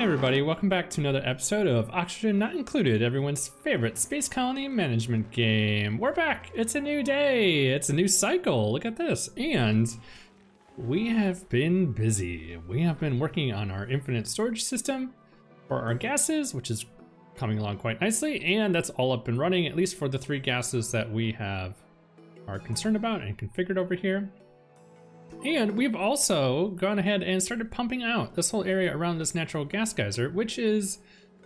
everybody, welcome back to another episode of Oxygen Not Included, everyone's favorite space colony management game. We're back, it's a new day, it's a new cycle, look at this. And we have been busy. We have been working on our infinite storage system for our gases, which is coming along quite nicely. And that's all up and running, at least for the 3 gases that we are concerned about and configured over here. And we've also gone ahead and started pumping out this whole area around this natural gas geyser, which is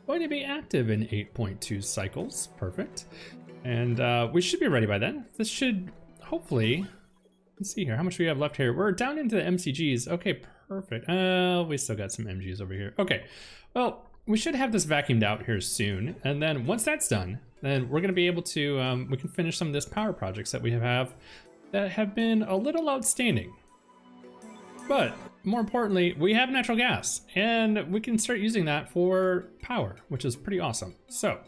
going to be active in 8.2 cycles. Perfect. And we should be ready by then. This should hopefully, let's see here, how much we have left here. We're down into the MCGs. Okay, perfect. We still got some MGs over here. Okay, well, we should have this vacuumed out here soon. And then once that's done, then we're gonna be able to, we can finish some of this power projects that we have that have been a little outstanding. But more importantly, we have natural gas and we can start using that for power, which is pretty awesome. So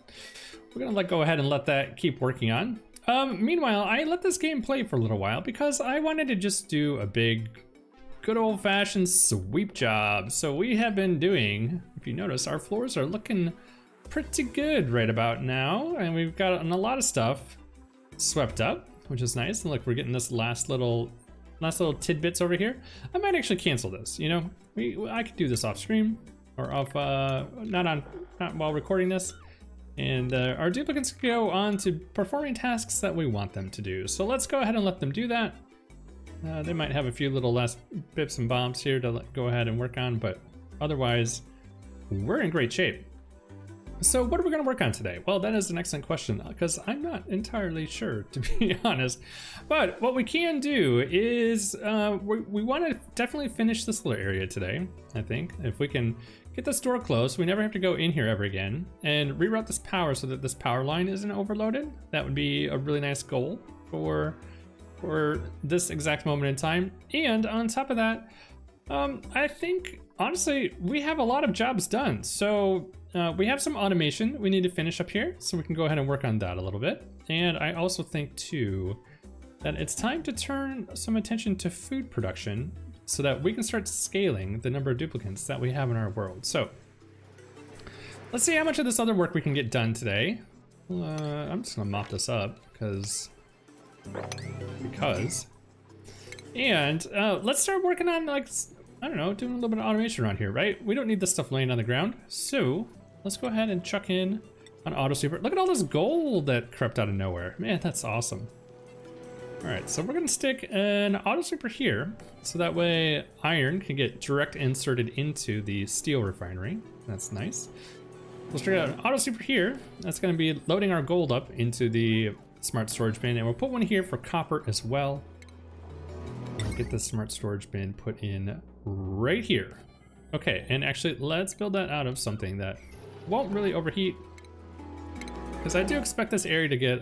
we're gonna go ahead and let that keep working on. Meanwhile, I let this game play for a little while because I wanted to just do a big, good old fashioned sweep job. So we have been doing, if you notice, our floors are looking pretty good right about now. And we've gotten a lot of stuff swept up, which is nice. And look, we're getting this last little tidbits over here. I might actually cancel this, you know? I could do this off stream or off, not while recording this. And our duplicates can go on to performing tasks that we want them to do. So let's go ahead and let them do that. They might have a few little last bips and bombs here to go ahead and work on, but otherwise we're in great shape. So what are we going to work on today? Well, that is an excellent question because I'm not entirely sure, to be honest. But what we can do is we want to definitely finish this little area today, I think. If we can get this door closed, we never have to go in here ever again, and reroute this power so that this power line isn't overloaded. That would be a really nice goal for this exact moment in time. And on top of that, I think, honestly, we have a lot of jobs done. So we have some automation we need to finish up here, so we can go ahead and work on that a little bit. And I also think, too, that it's time to turn some attention to food production so that we can start scaling the number of duplicates that we have in our world. So let's see how much of this other work we can get done today. I'm just gonna mop this up because. And let's start working on, like, I don't know, doing a little bit of automation around here, right? We don't need this stuff laying on the ground. So let's go ahead and chuck in an auto sweeper. Look at all this gold that crept out of nowhere. Man, that's awesome. All right, so we're gonna stick an auto sweeper here so that way iron can get direct inserted into the steel refinery. That's nice. Let's stick out an auto sweeper here. That's gonna be loading our gold up into the smart storage bin, and we'll put one here for copper as well. We'll get the smart storage bin put in right here. Okay, and actually let's build that out of something that won't really overheat, because I do expect this area to get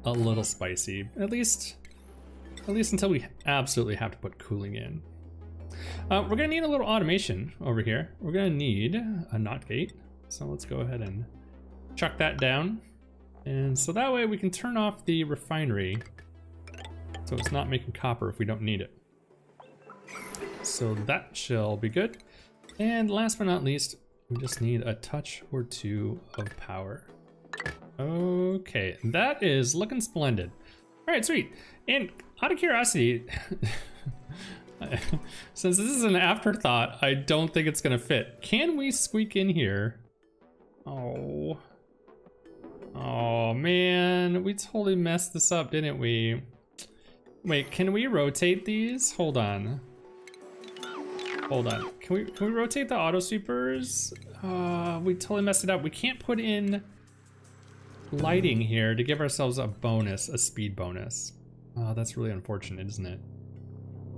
a little spicy, at least until we absolutely have to put cooling in. We're gonna need a little automation over here. We're gonna need a NOT gate, so let's go ahead and chuck that down. And so that way we can turn off the refinery so it's not making copper if we don't need it. So that shall be good. And last but not least, we just need a touch or two of power. Okay, that is looking splendid. All right, sweet. And out of curiosity, since this is an afterthought, I don't think it's gonna fit. Can we squeak in here? Oh man, we totally messed this up, didn't we? Wait, can we rotate these? Hold on. Can we rotate the auto sweepers? We totally messed it up. We can't put in lighting here to give ourselves a bonus, a speed bonus. Oh, that's really unfortunate, isn't it?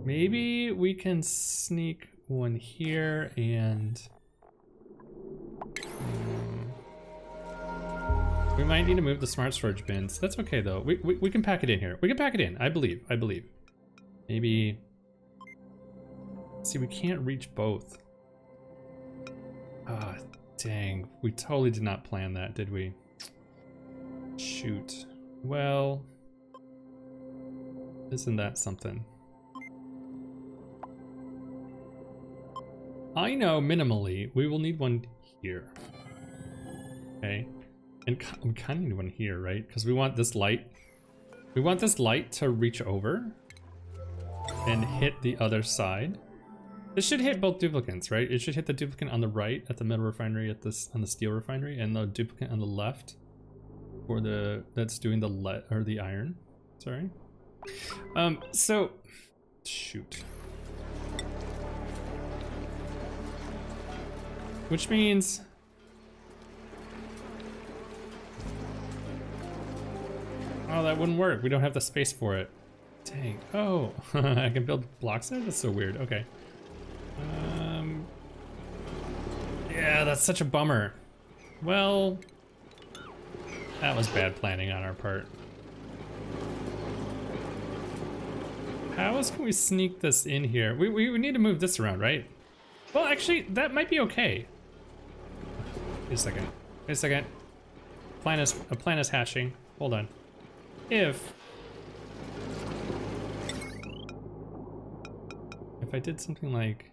Maybe we can sneak one here and we might need to move the smart storage bins. That's okay though. We can pack it in here. We can pack it in, I believe. Maybe, see, we can't reach both. Ah, dang, we totally did not plan that, did we? Shoot. Well, isn't that something? I know minimally we will need one here. Okay. And we kind of need one here, right? Because we want this light. We want this light to reach over and hit the other side. This should hit both duplicates, right? It should hit the duplicate on the right at the metal refinery on the steel refinery, and the duplicate on the left for that's doing the lead or the iron. Sorry. So shoot. Which means oh, that wouldn't work. We don't have the space for it. Dang. Oh, I can build blocks there? That's so weird. Okay. Yeah, that's such a bummer. Well, that was bad planning on our part. How else can we sneak this in here? We need to move this around, right? Well, actually, that might be okay. Wait a second. Wait a second. A plan is hatching. Hold on. If I did something like,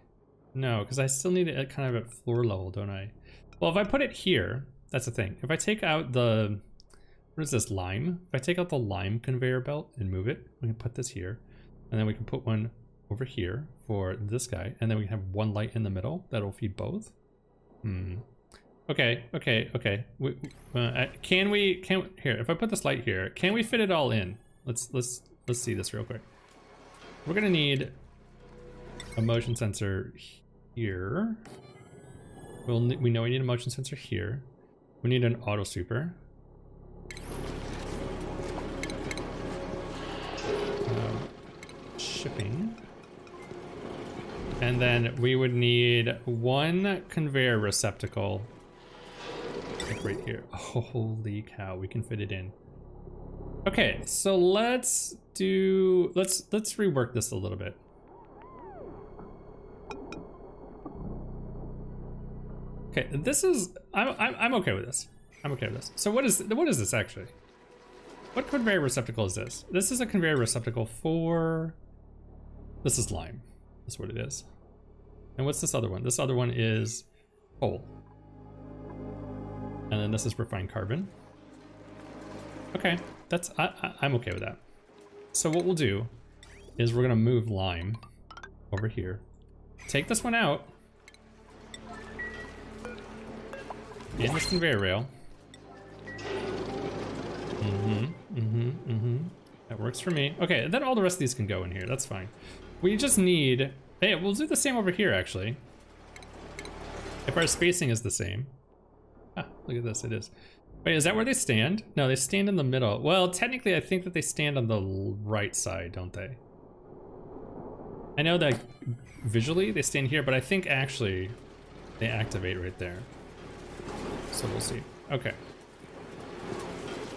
no, because I still need it at kind of at floor level, don't I? Well, if I put it here, that's the thing. If I take out the, what is this, lime? If I take out the lime conveyor belt and move it, we can put this here, and then we can put one over here for this guy, and then we can have one light in the middle that'll feed both. Okay. Can we here, if I put this light here, can we fit it all in? Let's see this real quick. We're gonna need a motion sensor here. We know we need a motion sensor here. We need an auto sweeper. Shipping. And then we would need one conveyor receptacle. Like right here. Oh, holy cow, we can fit it in. Okay, so let's rework this a little bit. Okay, this is I'm okay with this. I'm okay with this. So what is this actually? What conveyor receptacle is this? This is a conveyor receptacle for, this is lime. That's what it is. And what's this other one? This other one is coal. And then this is refined carbon. Okay, that's I'm okay with that. So what we'll do is we're gonna move lime over here. Take this one out. In this conveyor rail. That works for me. Okay, then all the rest of these can go in here. That's fine. We just need, hey, we'll do the same over here actually. If our spacing is the same. Ah, look at this, it is. Wait, is that where they stand? No, they stand in the middle. Well, technically I think that they stand on the right side, don't they? I know that visually they stand here, but I think actually they activate right there. So we'll see. Okay.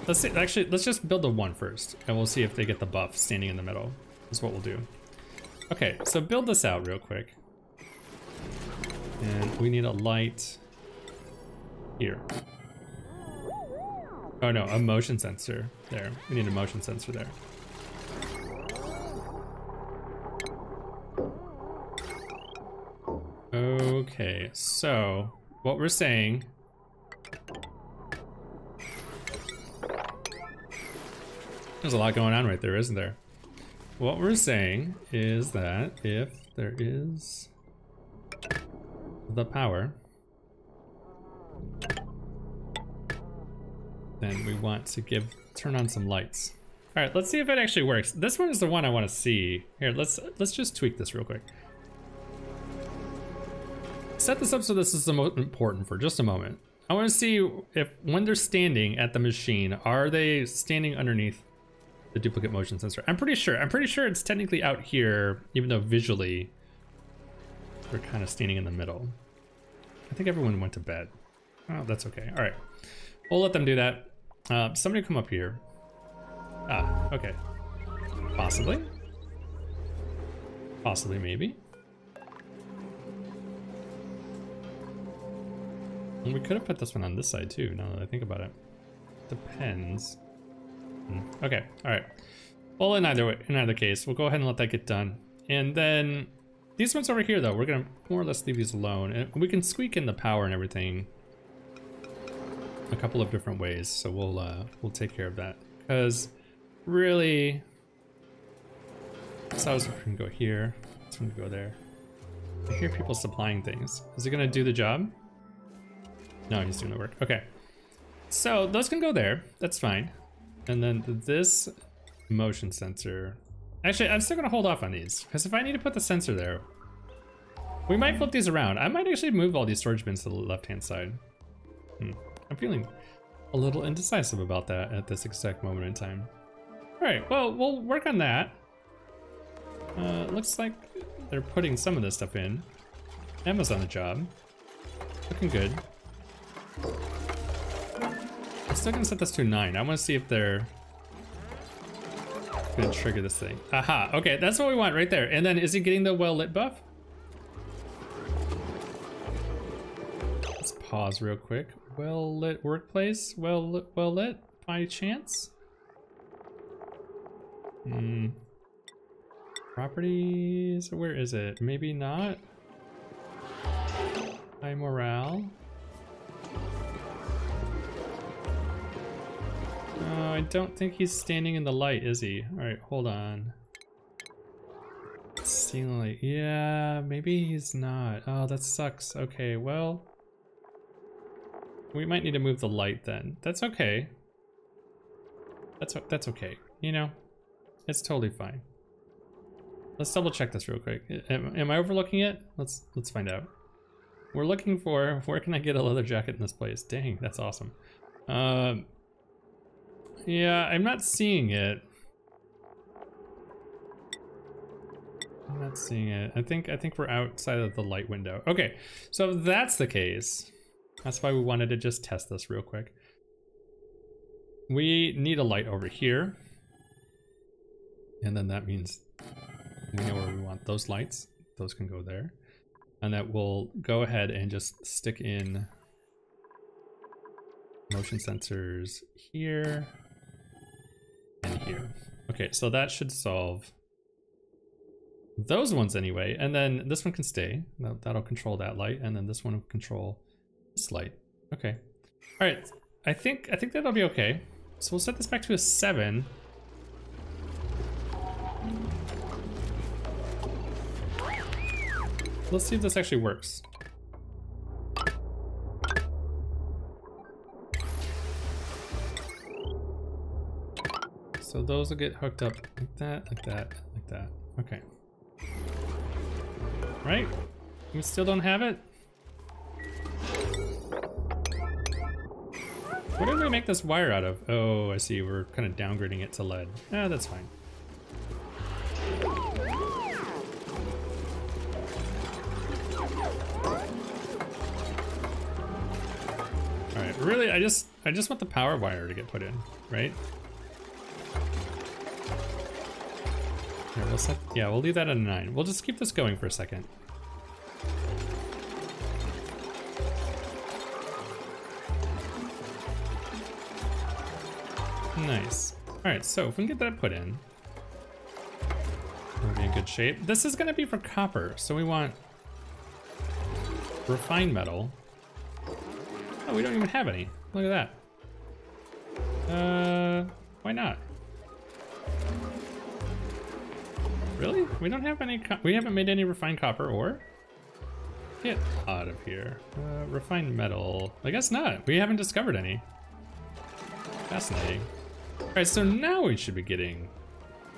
Let's see, actually, let's just build the one first, and we'll see if they get the buff standing in the middle. That's what we'll do. Okay, so build this out real quick. And we need a light here. Oh no, a motion sensor there. We need a motion sensor there. Okay, so what we're saying, there's a lot going on right there, isn't there? What we're saying is that if there is the power, then we want to turn on some lights. All right, let's see if it actually works. This one is the one I want to see. Here, let's just tweak this real quick. Set this up so this is the most important for just a moment. I want to see if when they're standing at the machine, are they standing underneath the duplicate motion sensor? I'm pretty sure it's technically out here, even though visually we're kind of standing in the middle. I think everyone went to bed. Oh, that's okay. All right, we'll let them do that. Somebody come up here. Ah, okay. Possibly, maybe. And we could have put this one on this side too, now that I think about it. Depends. Okay, all right. Well, in either case, we'll go ahead and let that get done. And then These ones over here though, we're gonna more or less leave these alone. And we can squeak in the power and everything a couple of different ways. So we'll take care of that. Because really, this auto super can go here. This one can go there. I hear people supplying things. Is it gonna do the job? No, he's doing the work. Okay. So those can go there. That's fine. And then this motion sensor. Actually, I'm still gonna hold off on these because if I need to put the sensor there, we might flip these around. I might actually move all these storage bins to the left-hand side. I'm feeling a little indecisive about that at this exact moment in time. All right, well, we'll work on that. Looks like they're putting some of this stuff in. Emma's on the job. Looking good. I'm still gonna set this to 9. I wanna see if they're gonna trigger this thing. Aha, okay, that's what we want right there. And then is he getting the well-lit buff? Let's pause real quick. Well-lit workplace? Well-lit by chance? Properties, where is it? Maybe not. High morale. Oh, I don't think he's standing in the light, is he? All right, hold on. Standing light, yeah, maybe he's not. Oh, that sucks. Okay, well, we might need to move the light then. That's okay. That's okay. You know, it's totally fine. Let's double check this real quick. Am I overlooking it? Let's find out. We're looking for, where can I get a leather jacket in this place? Dang, that's awesome. Yeah, I'm not seeing it. I'm not seeing it. I think we're outside of the light window. Okay, so if that's the case, that's why we wanted to just test this real quick. We need a light over here. And then that means we know where we want those lights. Those can go there. And that we'll go ahead and just stick in motion sensors here and here. Okay, so that should solve those ones anyway. And then this one can stay. That'll control that light. And then this one will control this light. Okay. All right. I think that'll be okay. So we'll set this back to a 7. Let's see if this actually works. So those will get hooked up like that, like that, like that. Okay. Right? We still don't have it? What did we make this wire out of? Oh, I see. We're kind of downgrading it to lead. Ah, that's fine. All right, really, I just want the power wire to get put in, right? Here, we'll set, yeah, we'll leave that at a 9. We'll just keep this going for a second. Nice. All right, so if we can get that put in, we'll be in good shape. This is gonna be for copper, so we want refined metal. Oh, we don't even have any. Look at that. Why not? Really? We don't have any, we haven't made any refined copper ore? Get out of here. Refined metal, I guess not. We haven't discovered any. Fascinating. All right, so now we should be getting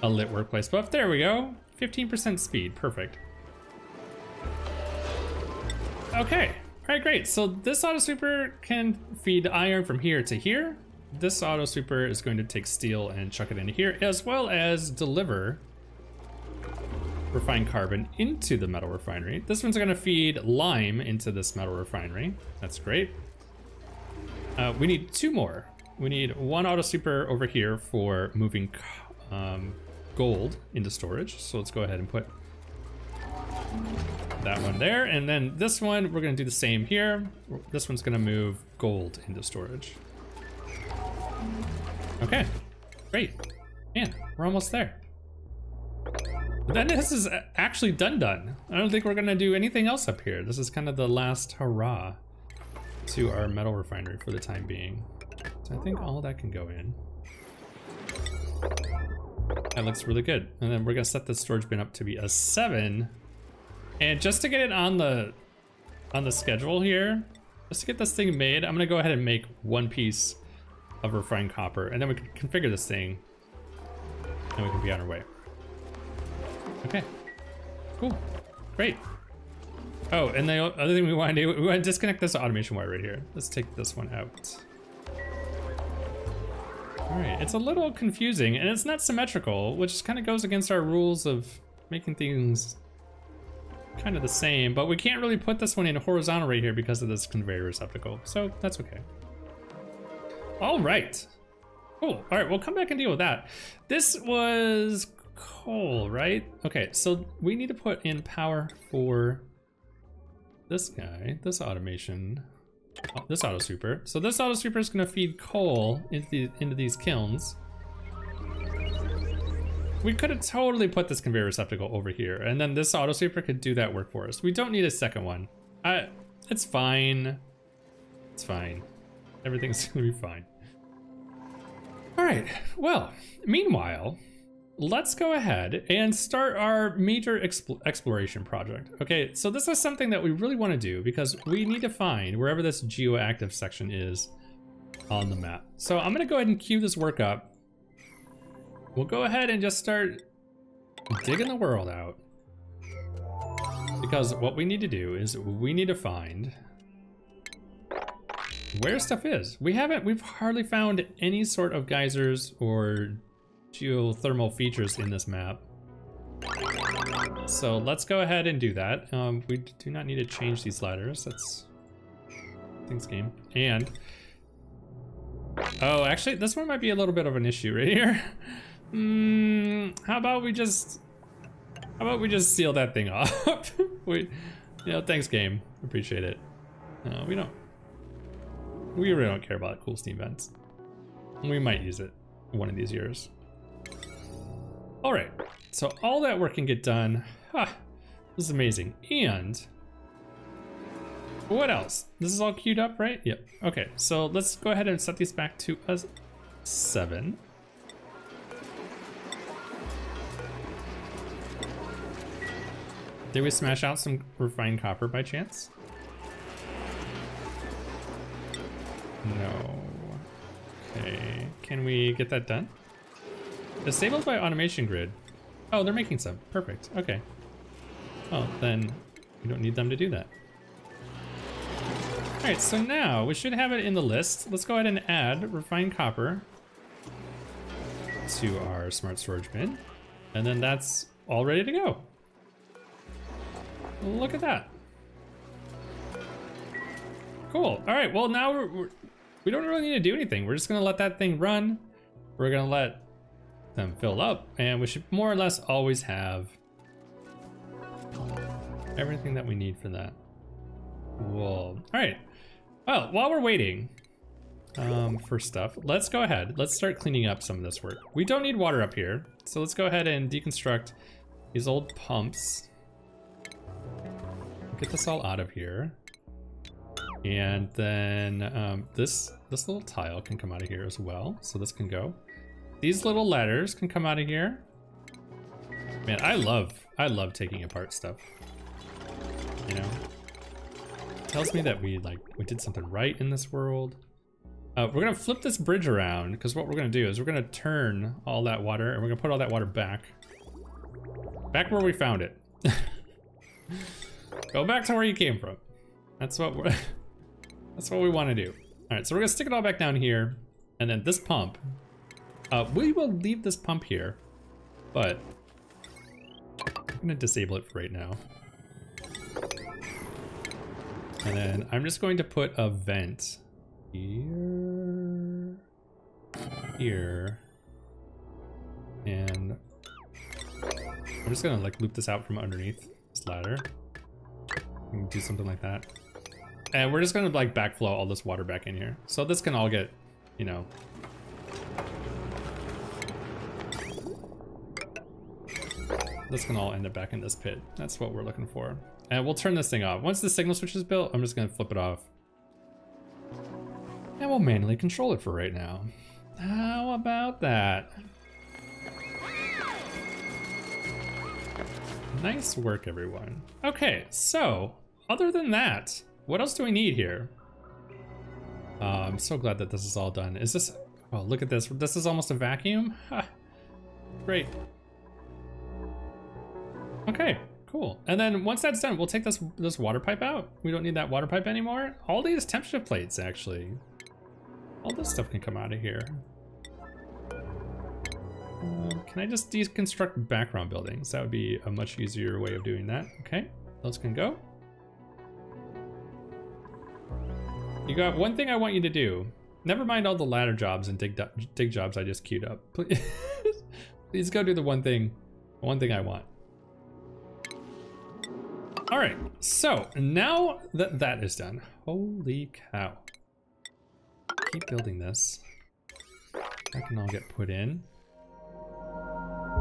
a lit workplace buff. There we go. 15% speed, perfect. Okay, all right, great. So this auto sweeper can feed iron from here to here. This auto sweeper is going to take steel and chuck it into here, as well as deliver refined carbon into the metal refinery. This one's gonna feed lime into this metal refinery. That's great. We need 2 more. We need 1 auto sweeper over here for moving gold into storage. So let's go ahead and put that one there. And then this one, we're gonna do the same here. This one's gonna move gold into storage. Okay, great. Man, we're almost there. But then this is actually done. I don't think we're gonna do anything else up here. This is kind of the last hurrah to our metal refinery for the time being. So I think all that can go in. That looks really good. And then we're gonna set the storage bin up to be a 7. And just to get it on the schedule here, just to get this thing made, I'm gonna go ahead and make 1 piece of refined copper, and then we can configure this thing, and we can be on our way. Okay, cool, great. Oh, and the other thing we want to do, we want to disconnect this automation wire right here. Let's take this one out. All right, it's a little confusing, and it's not symmetrical, which kind of goes against our rules of making things kind of the same, but we can't really put this one in horizontal right here because of this conveyor receptacle, so that's okay. All right, cool. All right, we'll come back and deal with that. This was coal, right? Okay, so we need to put in power for this guy, this automation, this auto sweeper. So this auto sweeper is gonna feed coal into these kilns. We could have totally put this conveyor receptacle over here, and then this auto sweeper could do that work for us. We don't need a second one. It's fine. It's fine. Everything's gonna be fine. All right, well, meanwhile, let's go ahead and start our major exploration project. Okay, so this is something that we really want to do because we need to find wherever this geoactive section is on the map. So I'm gonna go ahead and queue this work up. We'll go ahead and just start digging the world out. Because what we need to do is we need to find where stuff is. We've hardly found any sort of geysers or geothermal features in this map. So let's go ahead and do that. We do not need to change these ladders. That's things game. And oh, actually, this one might be a little bit of an issue right here. How about we just seal that thing off? Thanks game. Appreciate it. No, we really don't care about cool steam vents. We might use it one of these years. All right, so all that work can get done. This is amazing. And what else? This is all queued up, right? Yep. Okay, so let's go ahead and set these back to a 7. Did we smash out some refined copper by chance? No. Okay, can we get that done? Disabled by automation grid. Oh, they're making some. Perfect. Okay. Well, then we don't need them to do that. All right, so now we should have it in the list. Let's go ahead and add refined copper to our smart storage bin. And then that's all ready to go. Look at that. Cool. All right, well now we don't really need to do anything. We're just gonna let that thing run. We're gonna let them fill up, and we should more or less always have everything that we need for that. Whoa. All right. Well, while we're waiting for stuff, let's go ahead. Let's start cleaning up some of this work. We don't need water up here, so let's go ahead and deconstruct these old pumps. Get this all out of here. And then this little tile can come out of here as well. So this can go. These little ladders can come out of here. Man, I love taking apart stuff. You know? It tells me that we did something right in this world. We're gonna flip this bridge around because what we're gonna do is we're gonna turn all that water and we're gonna put all that water back where we found it. Go back to where you came from. That's what we want to do. All right, so we're gonna stick it all back down here, and then this pump. We will leave this pump here, but I'm gonna disable it for right now. And then I'm just going to put a vent here, and I'm just gonna loop this out from underneath this ladder. We can do something like that. And we're just gonna backflow all this water back in here. So this can all get, you know. this can all end up back in this pit. That's what we're looking for. And we'll turn this thing off. Once the signal switch is built, I'm just gonna flip it off. And we'll manually control it for right now. How about that? Nice work, everyone. Okay, so other than that, what else do we need here? I'm so glad that this is all done. Is this, oh, look at this. This is almost a vacuum. Ha, great. Okay, cool. And then once that's done, we'll take this water pipe out. We don't need that water pipe anymore. All these temperature plates, actually. All this stuff can come out of here. Can I just deconstruct background buildings? That would be a much easier way of doing that. Okay, those can go. You got one thing I want you to do. Never mind all the ladder jobs and dig jobs I just queued up. Please, please go do the one thing I want. All right, so now that that is done, holy cow. Keep building this. That can all get put in.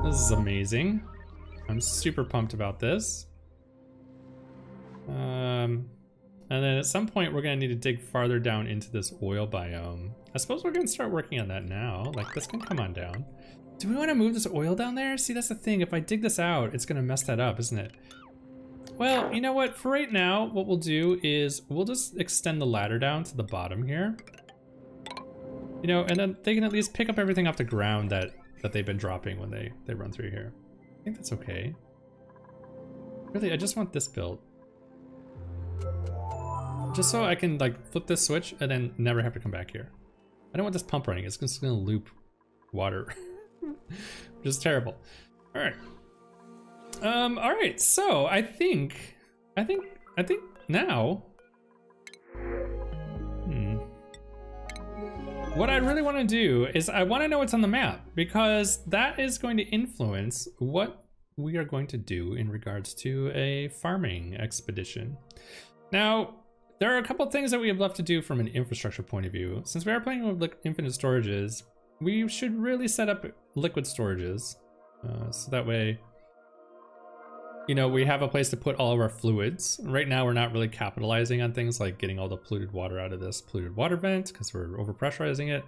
This is amazing. I'm super pumped about this. And then at some point we're gonna need to dig farther down into this oil biome. I suppose we're gonna start working on that now. Like, this can come on down. Do we wanna move this oil down there? See, that's the thing. If I dig this out, it's gonna mess that up, isn't it? Well, you know what? For right now, what we'll do is we'll just extend the ladder down to the bottom here. You know, and then they can at least pick up everything off the ground that they've been dropping when they run through here. I think that's okay. Really, I just want this built. Just so I can like flip this switch and then never have to come back here. I don't want this pump running. It's just gonna loop water, which is terrible. All right. All right. So I think now. What I really want to do is I want to know what's on the map, because that is going to influence what we are going to do in regards to a farming expedition. Now, there are a couple of things that we have left to do from an infrastructure point of view. Since we are playing with infinite storages, we should really set up liquid storages. So that way, you know, we have a place to put all of our fluids. Right now, we're not really capitalizing on things like getting all the polluted water out of this polluted water vent because we're overpressurizing it.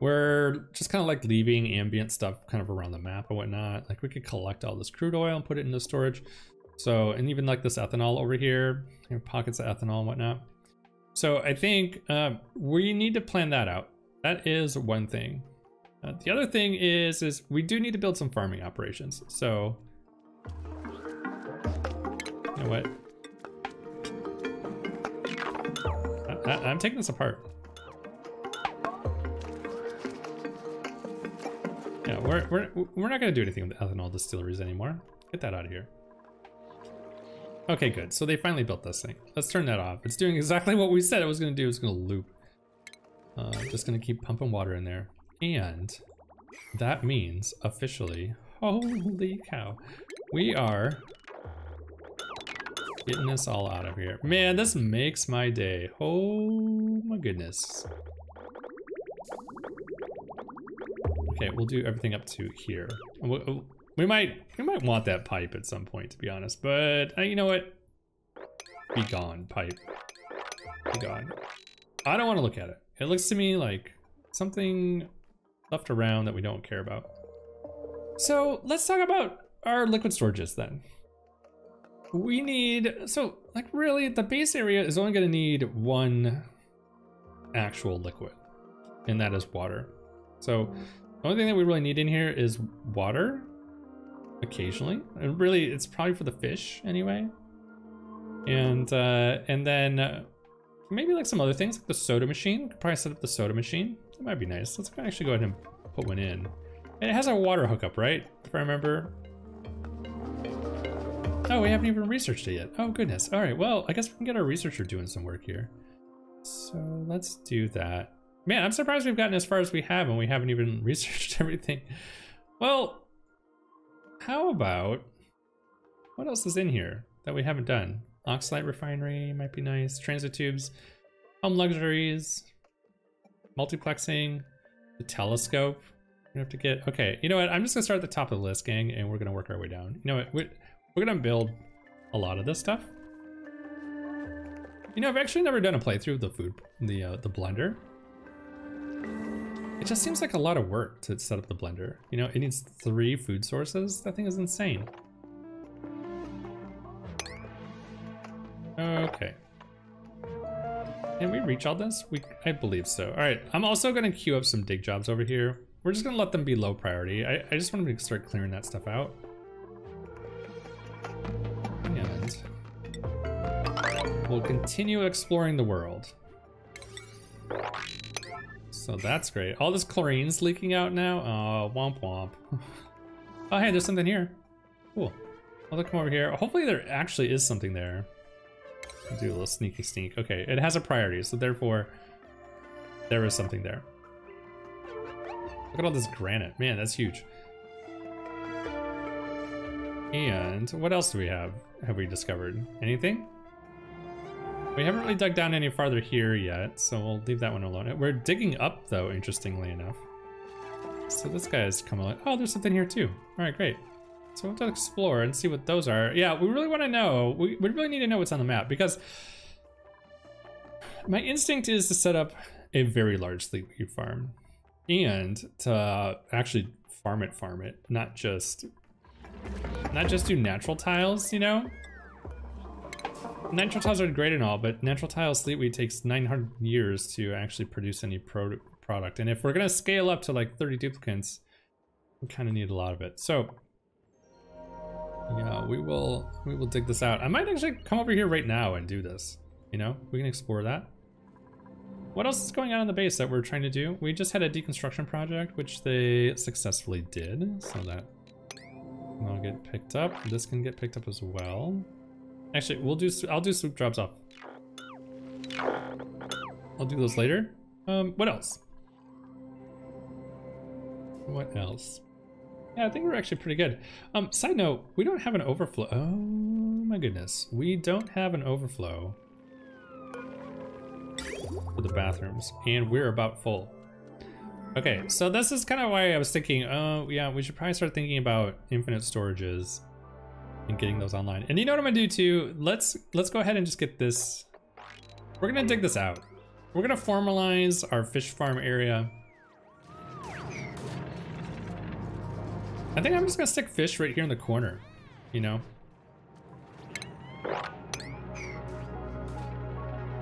We're just kind of like leaving ambient stuff kind of around the map and whatnot. Like, we could collect all this crude oil and put it into storage. So, and even like this ethanol over here, you know, pockets of ethanol and whatnot. So I think we need to plan that out. That is one thing. The other thing is we do need to build some farming operations. So, you know what? I'm taking this apart. Yeah, we're not gonna do anything with ethanol distilleries anymore. Get that out of here. Okay, good. So they finally built this thing. Let's turn that off. It's doing exactly what we said it was gonna do. It's gonna loop. Just gonna keep pumping water in there. And that means officially, holy cow, we are getting this all out of here. Man, this makes my day. Oh my goodness. Okay, we'll do everything up to here. We might want that pipe at some point, to be honest, but you know what? Be gone, pipe. Be gone. I don't want to look at it. It looks to me like something left around that we don't care about. So let's talk about our liquid storages then. We need, so like really the base area is only going to need one actual liquid, and that is water. So the only thing that we really need in here is water occasionally, and really it's probably for the fish anyway. And then maybe like some other things like the soda machine. We could probably set up the soda machine. That might be nice. Let's actually go ahead and put one in. And it has a water hookup, right? If I remember. Oh, we haven't even researched it yet. Oh goodness. All right, well, I guess we can get our researcher doing some work here. So let's do that. Man, I'm surprised we've gotten as far as we have and we haven't even researched everything. Well, how about, what else is in here that we haven't done? Oxalate refinery might be nice. Transit tubes, home luxuries, multiplexing, the telescope. We have to get, okay, you know what? I'm just gonna start at the top of the list, gang, and we're gonna work our way down. You know what? We're gonna build a lot of this stuff. You know, I've actually never done a playthrough of the blender. It just seems like a lot of work to set up the blender. You know, it needs 3 food sources. That thing is insane. Okay. Can we reach all this? I believe so. All right, I'm also gonna queue up some dig jobs over here. We're just gonna let them be low priority. I just want to start clearing that stuff out. And we'll continue exploring the world. So that's great. All this chlorine's leaking out now. Oh, womp womp. Oh, hey, there's something here. Cool. I'll come over here. Hopefully there actually is something there. I'll do a little sneaky sneak. Okay, it has a priority, so therefore there is something there. Look at all this granite. Man, that's huge. And what else do we have we discovered? Anything? We haven't really dug down any farther here yet, so we'll leave that one alone. We're digging up, though, interestingly enough. So this guy's coming along. Oh, there's something here, too. All right, great. So we'll have to explore and see what those are. Yeah, we really want to know. We really need to know what's on the map, because my instinct is to set up a very large sleepweed farm and to actually farm it, not just do natural tiles, you know? Natural tiles are great and all, but natural tile sleepweed takes 900 years to actually produce any product. And if we're gonna scale up to like 30 duplicants, we kind of need a lot of it. So yeah, we will dig this out. I might actually come over here right now and do this. You know, we can explore that. What else is going on in the base that we're trying to do? We just had a deconstruction project, which they successfully did, so that will get picked up. This can get picked up as well. Actually, I'll do swoop drops off. I'll do those later. What else? What else? Yeah, I think we're actually pretty good. Side note, we don't have an overflow. Oh my goodness. We don't have an overflow for the bathrooms, and we're about full. Okay, so this is kind of why I was thinking, oh yeah, we should probably start thinking about infinite storages and getting those online. And you know what I'm gonna do too? Let's go ahead and just get this. We're gonna dig this out. We're gonna formalize our fish farm area. I think I'm just gonna stick fish right here in the corner, you know?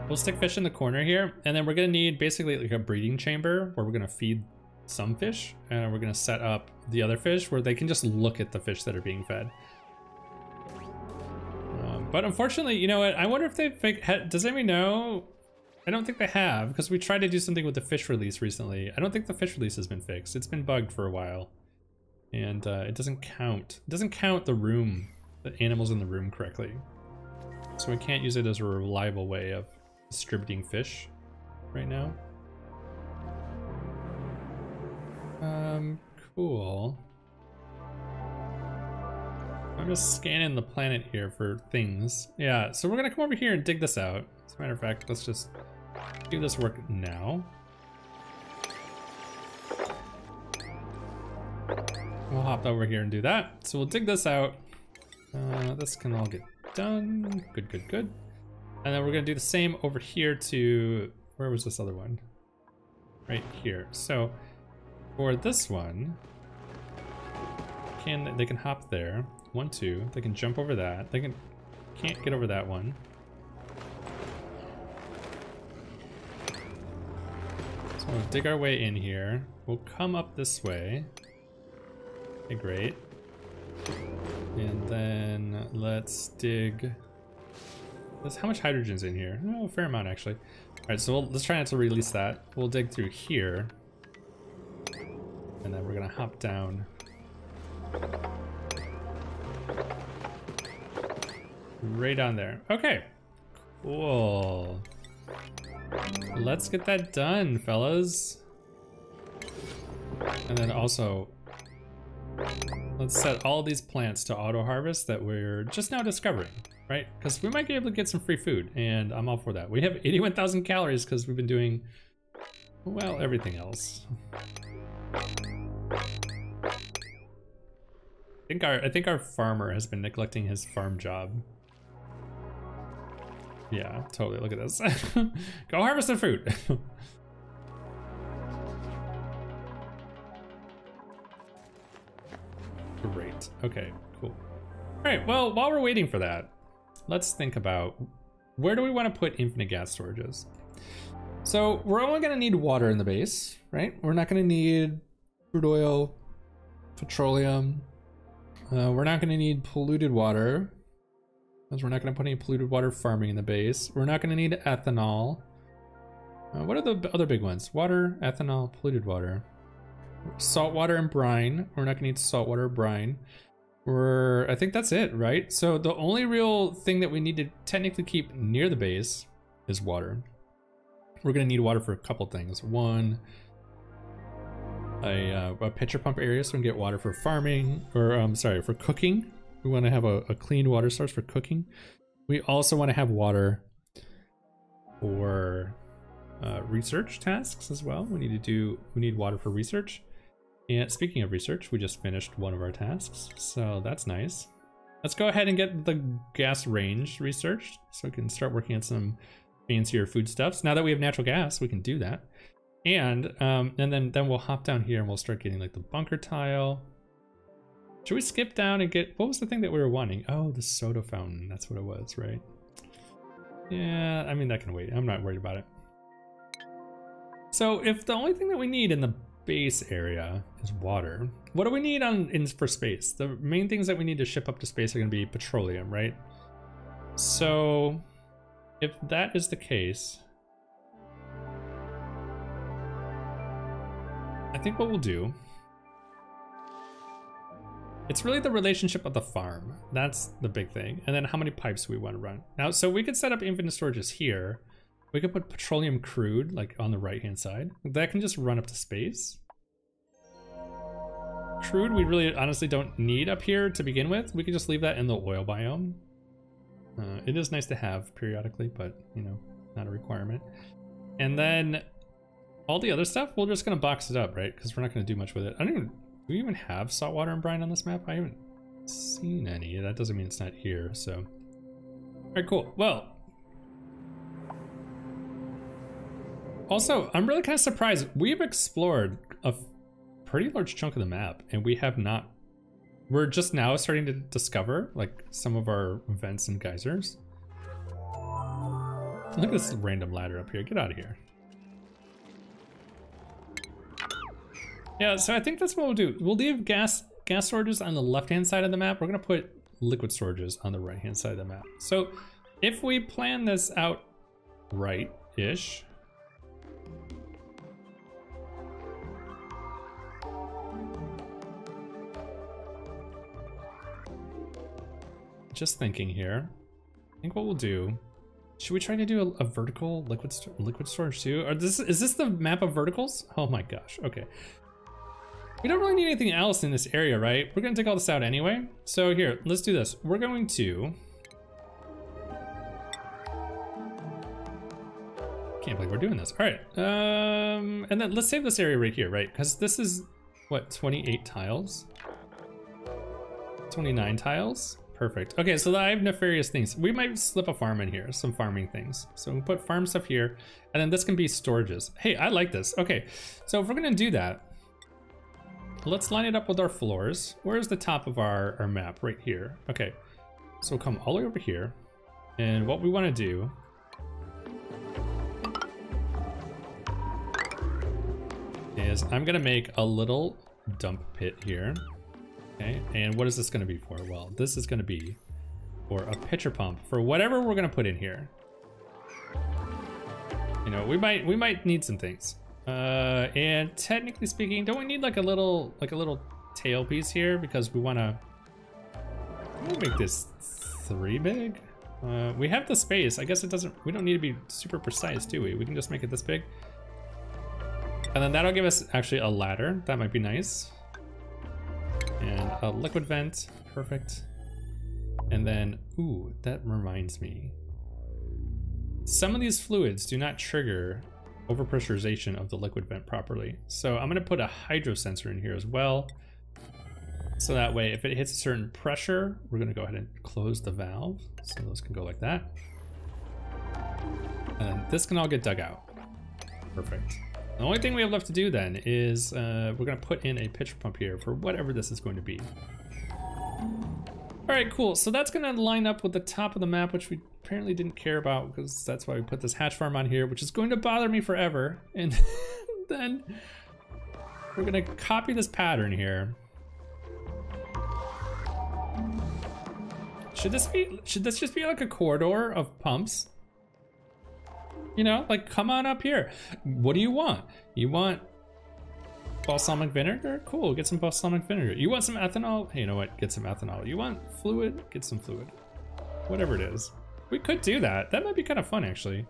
We'll stick fish in the corner here, and then we're gonna need basically like a breeding chamber where we're gonna feed some fish, and we're gonna set up the other fish where they can just look at the fish that are being fed. But unfortunately, you know what? I wonder if does anybody know? I don't think they have, because we tried to do something with the fish release recently. I don't think the fish release has been fixed. It's been bugged for a while. And it doesn't count. It doesn't count the room, the animals in the room correctly. So we can't use it as a reliable way of distributing fish right now. Cool. I'm just scanning the planet here for things. Yeah, so we're gonna come over here and dig this out. As a matter of fact, let's just do this work now. We'll hop over here and do that. So we'll dig this out. This can all get done. Good, good, good. And then we're gonna do the same over here to, where was this other one? Right here. So for this one, they can hop there. 1, 2, they can jump over that. They can't get over that one. So we'll dig our way in here. We'll come up this way. Okay, great. And then let's dig. How much hydrogen's in here? Oh, a fair amount actually. All right, so let's try not to release that. We'll dig through here. And then we're gonna hop down. Right on there. Okay, cool. Let's get that done, fellas. And then also, let's set all these plants to auto harvest that we're just now discovering, right? Because we might be able to get some free food, and I'm all for that. We have 81,000 calories because we've been doing, well, everything else. I think our farmer has been neglecting his farm job. Yeah, totally. Look at this. Go harvest the fruit. Great. Okay, cool. All right, well, while we're waiting for that, let's think about where do we want to put infinite gas storages? So we're only going to need water in the base, right? We're not going to need crude oil, petroleum. We're not going to need polluted water, because we're not going to put any polluted water farming in the base. We're not going to need ethanol. What are the other big ones? Water, ethanol, polluted water. Salt water and brine. We're not going to need salt water or brine. I think that's it, right? So the only real thing that we need to technically keep near the base is water. We're going to need water for a couple things. One, a pitcher pump area so we can get water for farming, or sorry, for cooking. We want to have a clean water source for cooking. We also want to have water for research tasks as well. We need water for research. And speaking of research, we just finished one of our tasks, so that's nice. Let's go ahead and get the gas range researched so we can start working on some fancier foodstuffs. Now that we have natural gas, we can do that. And then we'll hop down here and we'll start getting like the bunker tile. Should we skip down and get, what was the thing that we were wanting? Oh, the soda fountain, that's what it was, right? Yeah, I mean, that can wait. I'm not worried about it. So if the only thing that we need in the base area is water, what do we need for space? The main things that we need to ship up to space are going to be petroleum, right? So if that is the case, I think what we'll do, it's really the relationship of the farm. That's the big thing. And then how many pipes we want to run. Now, so we could set up infinite storages here. We could put petroleum crude like on the right hand side. That can just run up to space. Crude we really honestly don't need up here to begin with. We could just leave that in the oil biome. It is nice to have periodically, but you know, not a requirement. And then all the other stuff, we're just gonna box it up, right? Because we're not gonna do much with it. Do we even have saltwater and brine on this map? I haven't seen any. That doesn't mean it's not here, so. All right, cool. Well, also, I'm really kind of surprised. We've explored a pretty large chunk of the map, and we have not. We're just now starting to discover like some of our vents and geysers. Look at this random ladder up here. Get out of here. Yeah, so I think that's what we'll do. We'll leave gas storages on the left-hand side of the map. We're gonna put liquid storages on the right-hand side of the map. So if we plan this out right-ish, just thinking here, I think what we'll do, should we try to do a vertical liquid storage too? Or is this the map of verticals? Oh my gosh, okay. We don't really need anything else in this area, right? We're gonna take all this out anyway. So here, let's do this. We're going to, can't believe we're doing this. All right, and then let's save this area right here, right? Because this is, what, 28 tiles? 29 tiles? Perfect. Okay, so I have nefarious things. We might slip a farm in here, some farming things. So we put farm stuff here, and then this can be storages. Hey, I like this. Okay, so if we're gonna do that, let's line it up with our floors. Where's the top of our map? Right here. Okay, so we'll come all the way over here, and what we wanna do is I'm gonna make a little dump pit here. Okay, and what is this gonna be for? Well, this is gonna be for a pitcher pump for whatever we're gonna put in here. You know, we might need some things. And technically speaking, don't we need like a little tail piece here because we wanna make this 3 big? We have the space. I guess we don't need to be super precise, do we? We can just make it this big. And then that'll give us actually a ladder. That might be nice. And a liquid vent, perfect. And then, ooh, that reminds me. Some of these fluids do not trigger overpressurization of the liquid vent properly. So I'm gonna put a hydro sensor in here as well. So that way, if it hits a certain pressure, we're gonna go ahead and close the valve. So those can go like that. And this can all get dug out. Perfect. The only thing we have left to do then is we're gonna put in a pitcher pump here for whatever this is going to be. All right, cool. So that's gonna line up with the top of the map, which we apparently didn't care about because that's why we put this hatch farm on here, which is going to bother me forever. And then we're gonna copy this pattern here. Should this just be like a corridor of pumps? You know, like come on up here. What do you want? You want balsamic vinegar? Cool, get some balsamic vinegar. You want some ethanol? Hey, you know what? Get some ethanol. You want fluid? Get some fluid. Whatever it is. We could do that. That might be kind of fun, actually.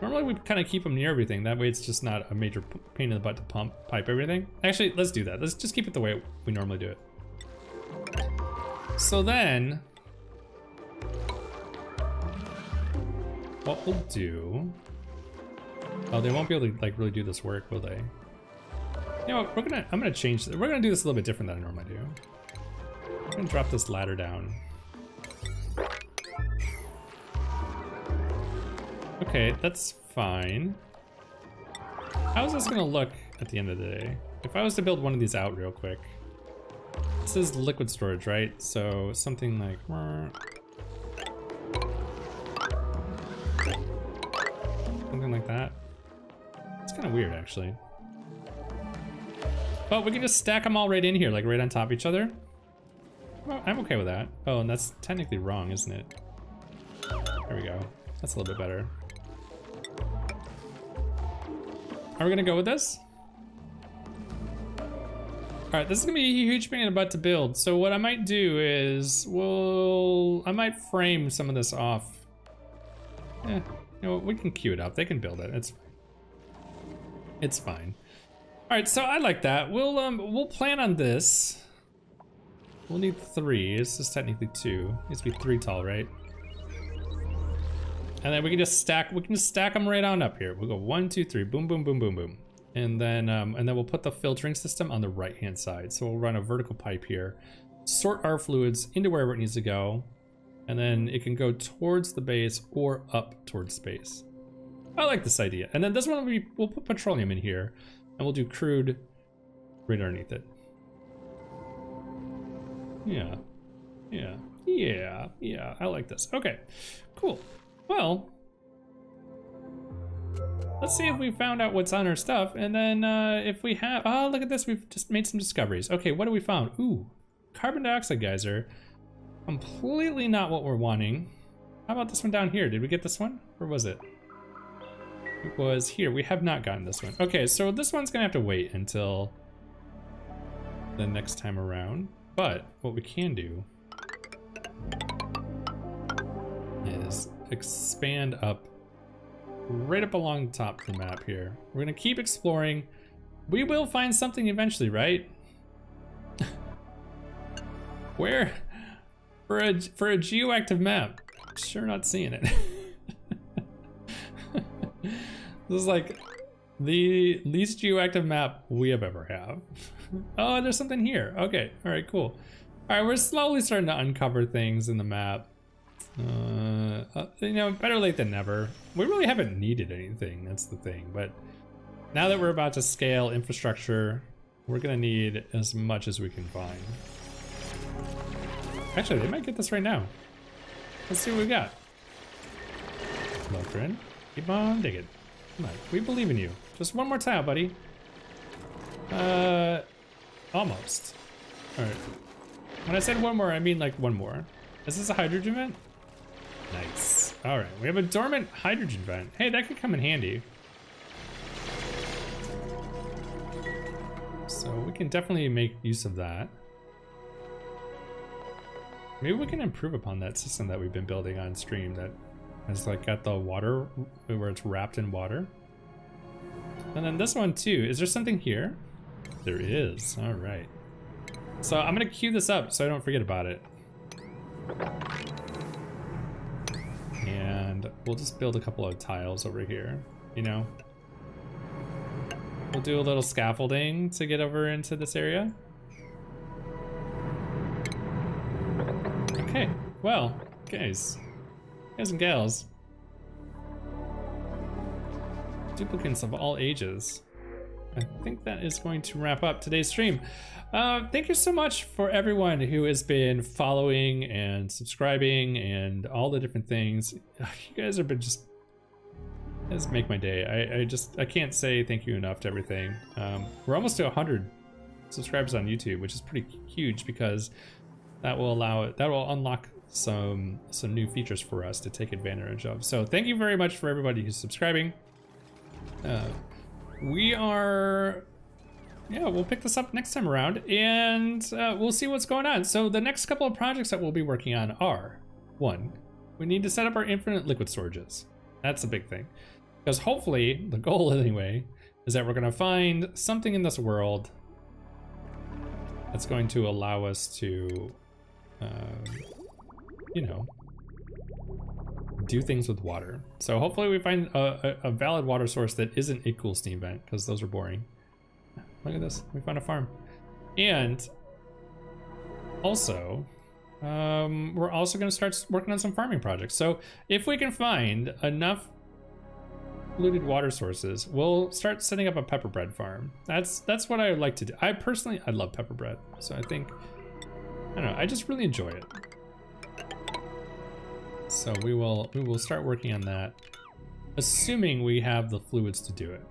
Normally we kind of keep them near everything. That way it's just not a major pain in the butt to pipe everything. Actually, let's do that. Let's just keep it the way we normally do it. So then, what we'll do, oh, they won't be able to like really do this work, will they? You know what, I'm gonna change this. We're gonna do this a little bit different than I normally do. I'm gonna drop this ladder down. Okay, that's fine. How's this gonna look at the end of the day? If I was to build one of these out real quick. This is liquid storage, right? So something like something like that. It's kind of weird, actually. But we can just stack them all right in here, like right on top of each other. Well, I'm okay with that. Oh, and that's technically wrong, isn't it? There we go. That's a little bit better. Are we gonna go with this? All right, this is gonna be a huge pain in the butt to build. So what I might do is, I might frame some of this off. You know what, we can queue it up. They can build it. It's fine. It's fine. All right, so I like that. We'll plan on this. We'll need 3. This is technically 2. It needs to be 3 tall, right? And then we can just stack. We can just stack them right on up here. We'll go 1, 2, 3. Boom, boom, boom, boom, boom. And then we'll put the filtering system on the right-hand side. So we'll run a vertical pipe here, sort our fluids into wherever it needs to go, and then it can go towards the base or up towards space. I like this idea. And then this one we'll put petroleum in here, and we'll do crude right underneath it. Yeah, yeah, yeah, yeah. I like this. Okay, cool. Well, let's see if we found out what's on our stuff, and then if we have, oh, look at this, we've just made some discoveries. Okay, what have we found? Ooh, carbon dioxide geyser. Completely not what we're wanting. How about this one down here? Did we get this one? Or was it? It was here. We have not gotten this one. Okay, so this one's gonna have to wait until the next time around. But what we can do is expand up right up along the top of the map here. We're gonna keep exploring. We will find something eventually, right? Where? For a geoactive map. Sure not seeing it. This is like the least geoactive map we have ever have. Oh, there's something here. Okay, all right, cool. All right, we're slowly starting to uncover things in the map. You know, better late than never. We really haven't needed anything, that's the thing. But now that we're about to scale infrastructure, we're gonna need as much as we can find. Actually, they might get this right now. Let's see what we got. Lundgren, keep on digging. Come on, we believe in you. Just one more tile, buddy. Almost. All right. When I said one more, I mean like one more. Is this a hydrogen vent? Nice. All right, we have a dormant hydrogen vent. Hey, that could come in handy. So we can definitely make use of that. Maybe we can improve upon that system that we've been building on stream that has like got the water where it's wrapped in water. And then this one too. Is there something here? There is. All right. So I'm gonna queue this up so I don't forget about it. And we'll just build a couple of tiles over here, you know? We'll do a little scaffolding to get over into this area. Okay, well, guys and gals, duplicants of all ages, I think that is going to wrap up today's stream. Thank you so much for everyone who has been following and subscribing and all the different things. You guys have been just make my day. I can't say thank you enough to everything. We're almost to 100 subscribers on YouTube, which is pretty huge because that will unlock some new features for us to take advantage of. So thank you very much for everybody who's subscribing. We'll pick this up next time around, and we'll see what's going on. So the next couple of projects that we'll be working on are, 1, we need to set up our infinite liquid storages. That's a big thing, because hopefully, the goal anyway, is that we're gonna find something in this world that's going to allow us to, you know, do things with water. So hopefully we find a valid water source that isn't a cool steam vent, because those are boring. Look at this, we found a farm. And also, we're also gonna start working on some farming projects. So if we can find enough polluted water sources, we'll start setting up a pepper bread farm. That's what I would like to do. I love pepper bread. So I don't know, I just really enjoy it. So we will start working on that, assuming we have the fluids to do it.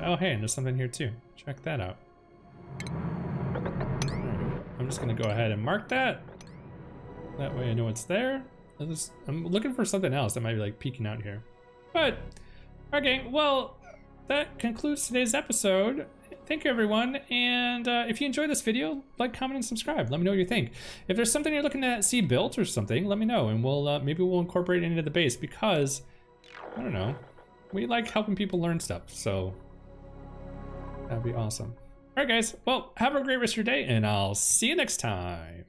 Oh hey, and there's something here too. Check that out. I'm just gonna go ahead and mark that. That way I know it's there. I'm looking for something else that might be like peeking out here. But, okay, well, that concludes today's episode. Thank you everyone, and if you enjoyed this video, like, comment, and subscribe. Let me know what you think. If there's something you're looking to see built or something, let me know, and maybe we'll incorporate it into the base, because, I don't know, we like helping people learn stuff, so that'd be awesome. All right, guys, well, have a great rest of your day, and I'll see you next time.